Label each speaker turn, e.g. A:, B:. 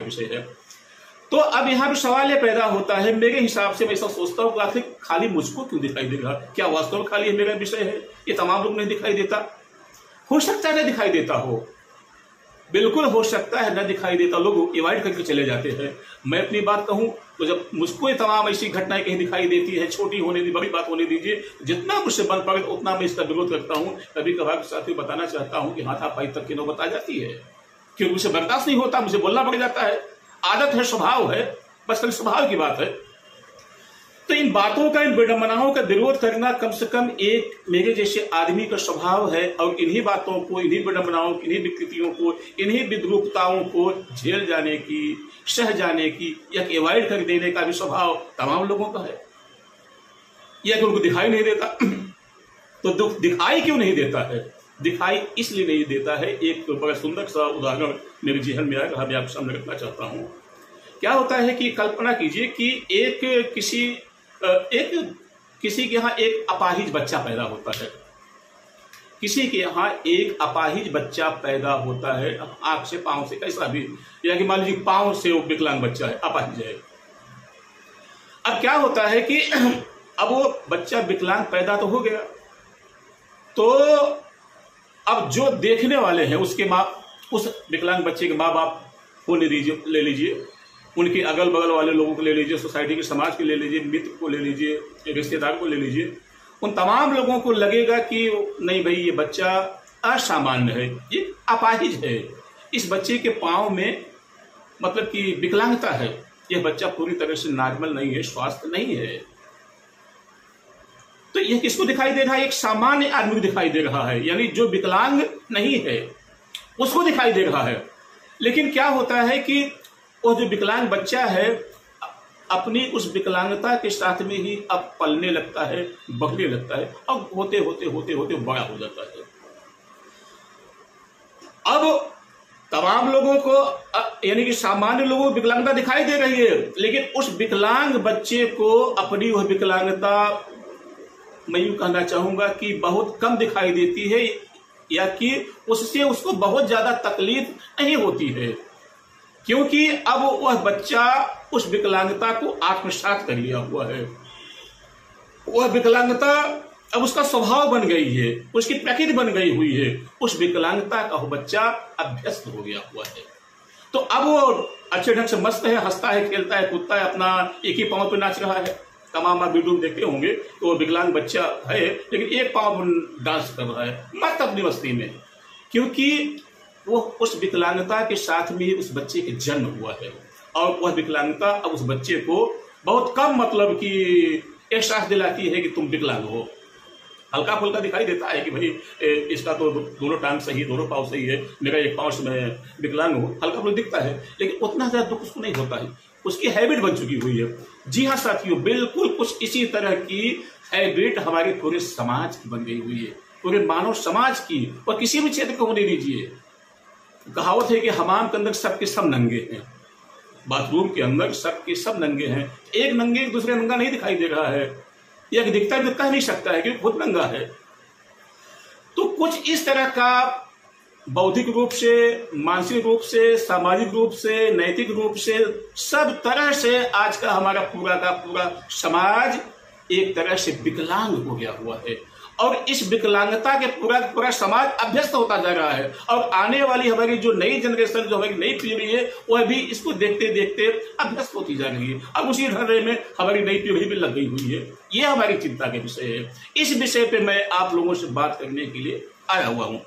A: विषय है। तो अब यहाँ पे सवाल ये पैदा होता है, मेरे हिसाब से मैं ऐसा सोचता हूँ कि आखिर खाली मुझको क्यों दिखाई दे रहा, क्या वास्तव में खाली मेरा विषय है, ये तमाम लोग नहीं दिखाई देता? हो सकता है न दिखाई देता हो, बिल्कुल हो सकता है न दिखाई देता, लोग अवॉइड करके चले जाते हैं। मैं अपनी बात कहूं तो जब मुझको ये तमाम ऐसी घटनाएं कहीं दिखाई देती है, छोटी होने दी बड़ी बात होने दीजिए, जितना मुझसे बन पड़े उतना मैं इसका विरोध करता हूं। कभी कभार साथियों बताना चाहता हूं कि हाथापाई तक की नौबत आ जाती है, क्योंकि मुझे बर्दाश्त नहीं होता, मुझे बोलना पड़ जाता है, आदत है, स्वभाव है, बस कभी स्वभाव की बात है। तो इन बातों का, इन विडंबनाओं का विरोध करना कम से कम एक मेरे जैसे आदमी का स्वभाव है, और इन्हीं बातों को, इन्हीं विडंबनाओं, इन्हीं विकृतियों को, इन्हीं विद्रूपताओं को झेल जाने की, सह जाने की या अवॉइड कर देने का भी स्वभाव तमाम लोगों का है। यह कि उनको दिखाई नहीं देता तो दुख दिखाई क्यों नहीं देता है? दिखाई इसलिए नहीं देता है, एक बड़ा सुंदर सा उदाहरण मेरे जेहन में आया, मैं आपके सामने रखना चाहता हूं। क्या होता है कि कल्पना कीजिए कि किसी के यहाँ एक अपाहिज बच्चा पैदा होता है, किसी के यहाँ एक अपाहिज बच्चा पैदा होता है, आंख से, पांव से, कैसा भी, या कि मान लीजिए पांव से वो विकलांग बच्चा है, अपाहिज है। अब क्या होता है कि अब वो बच्चा विकलांग पैदा तो हो गया, तो अब जो देखने वाले हैं उसके माँ, उस विकलांग बच्चे के माँ बाप को ले लीजिए, उनके अगल बगल वाले लोगों को ले लीजिए, सोसाइटी के, समाज के ले लीजिए, मित्र को ले लीजिए, रिश्तेदार को ले लीजिए, उन तमाम लोगों को लगेगा कि नहीं भाई ये बच्चा असामान्य है, ये अपाहिज है, इस बच्चे के पांव में मतलब कि विकलांगता है, यह बच्चा पूरी तरह से नॉर्मल नहीं है, स्वास्थ्य नहीं है। तो यह किसको दिखाई दे रहा है? एक सामान्य आदमी को दिखाई दे रहा है, यानी जो विकलांग नहीं है उसको दिखाई दे रहा है। लेकिन क्या होता है कि वो जो विकलांग बच्चा है अपनी उस विकलांगता के साथ में ही अब पलने लगता है, बढ़ने लगता है, और होते होते होते होते बड़ा हो जाता है। अब तमाम लोगों को, यानी कि सामान्य लोगों को विकलांगता दिखाई दे रही है, लेकिन उस विकलांग बच्चे को अपनी वह विकलांगता, मैं यूं कहना चाहूंगा कि बहुत कम दिखाई देती है, या कि उससे उसको बहुत ज्यादा तकलीफ नहीं होती है, क्योंकि अब वह बच्चा उस विकलांगता को आत्मसात कर लिया हुआ है। वह विकलांगता अब उसका स्वभाव बन गई है, उसकी प्रकृति बन गई हुई है, उस विकलांगता का बच्चा अभ्यस्त हो गया हुआ है। तो अब वो अच्छे ढंग से मस्त है, हंसता है, खेलता है, कूदता है, अपना एक ही पांव पे नाच रहा है। तमाम आप वीडियो देखते होंगे तो वो विकलांग बच्चा है, लेकिन एक पांव पर डांस कर रहा है मस्त अपनी मस्ती में, क्योंकि वो उस विकलांगता के साथ में उस बच्चे के जन्म हुआ है, और वह विकलांगता अब उस बच्चे को बहुत कम मतलब कि एहसास दिलाती है कि तुम विकलांग हो। हल्का फुल्का दिखाई देता है कि भाई इसका तो दोनों टांग सही, दोनों पाँव सही है, मेरा एक पाँव से मैं विकलांग हूँ, हल्का फुल्का दिखता है, लेकिन उतना ज्यादा दुख उसको नहीं होता है, उसकी हैबिट बन चुकी हुई है। जी हाँ साथियों, बिल्कुल कुछ इसी तरह की हैबिट हमारे पूरे समाज की बन गई हुई है, पूरे मानव समाज की, और किसी भी क्षेत्र को होने दीजिए। कहावत है कि हमाम के अंदर सबके सब नंगे हैं, बाथरूम के अंदर सबके सब नंगे हैं, एक नंगे एक दूसरे नंगा नहीं दिखाई दे रहा है, यह दिखता नहीं सकता है क्योंकि खुद नंगा है। तो कुछ इस तरह का बौद्धिक रूप से, मानसिक रूप से, सामाजिक रूप से, नैतिक रूप से, सब तरह से आज का हमारा पूरा समाज एक तरह से विकलांग हो गया हुआ है, और इस विकलांगता के पूरा समाज अभ्यस्त होता जा रहा है। और आने वाली हमारी जो नई जनरेशन, जो हमारी नई पीढ़ी है, वह भी इसको देखते देखते अभ्यस्त होती जा रही है। अब उसी ढर्रे में हमारी नई पीढ़ी भी लग गई हुई है। यह हमारी चिंता के विषय है। इस विषय पे मैं आप लोगों से बात करने के लिए आया हुआ हूं।